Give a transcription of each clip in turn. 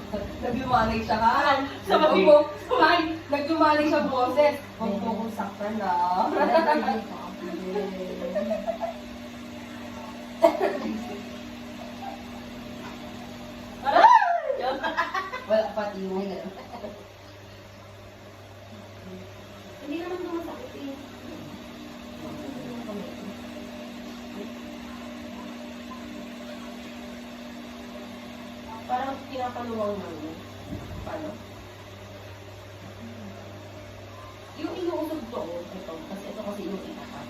Naglumanay siya ka. Sa mabig. Naglumanay siya boses. Huwag mo kong saktan na. Wala pa tingin. Hindi naman ito masakit eh. Parang pinapaluwang mo. Paano? Yung inuusog to, ito. Kasi ito kasi yung itaka.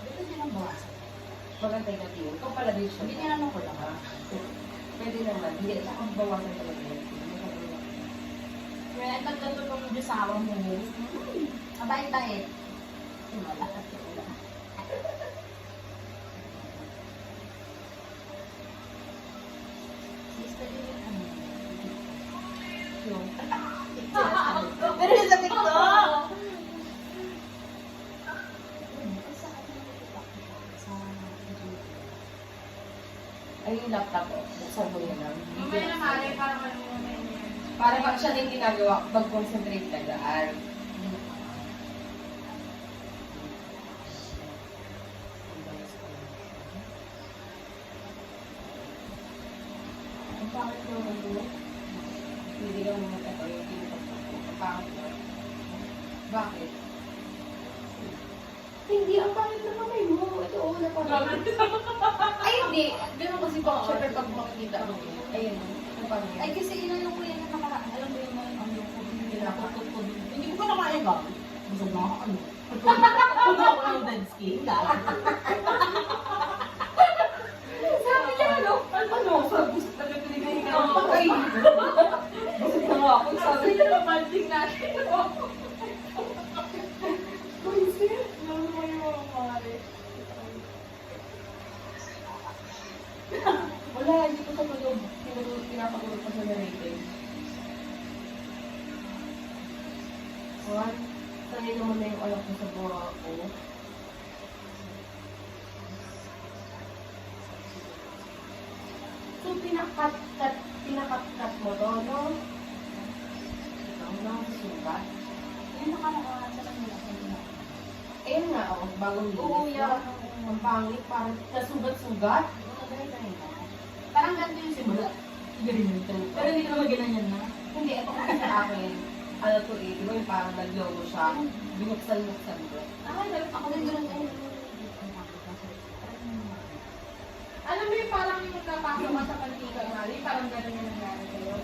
Dito silang bawasan. Magantay ka tingin. Ito pala din siya. Hindi tinanong ko lang. Pwede naman. Hindi, ito kung bawasan talaga yun. Kaya nagkatuto mo dyan sa awang mo. Abait-bait. Wala. Sister, yun ano? Yung, Pero yung sa TikTok! ay yung laptop ko. Buksan mo yun lang. Mamaya na mali, para malungan yan. Para pag siya din ginagawa, mag-concentrate ka dyan. Ang pangit mo naman. Hindi ka mo ito yung pinipagpag. Ang pangit mo. Bakit? Hindi, ang pangit na kamay mo. Ito, na pangit. Ay, hindi. Ganun kasi pang syempre pag makikita mo. Ayun. Ang pangit. Ay, kasi inano ko yan na nakaraan. Alam mo yung mga ang loko. Hindi ko pa nakaya ba? Gusto mo ako ano? Kung ako ng dead skin, dahil. Sabi niya, ano? Ano? Sabi gusto talaga pinigay ka. Ay! Gusto na nga ako. Sabi niya, Papansin natin. Ano mo yung mga pare? wala, hindi ko sa tulog. Pinapatulog pa sa narrative. One, sanay naman na yung alam ko sa buha ko. So, pinakat-cut mo to, no? Ikaw na, sugat. Yung nakaraan sa kanila. Ayun nga, oh, bagong linis. Oo, yan. Ang pangit, parang nasugat-sugat. Parang ganito yung simula. Ganito. Pero hindi naman ganyan na. Hindi, ito kasi sa akin. Ano to eh, di ba yung parang nag-logo siya? Binuksan-buksan ko. Ako din ganun tayo. Alam mo yung parang yung nagkapasok ka sa pantika, mali, parang gano'n yung nangyari sa'yo.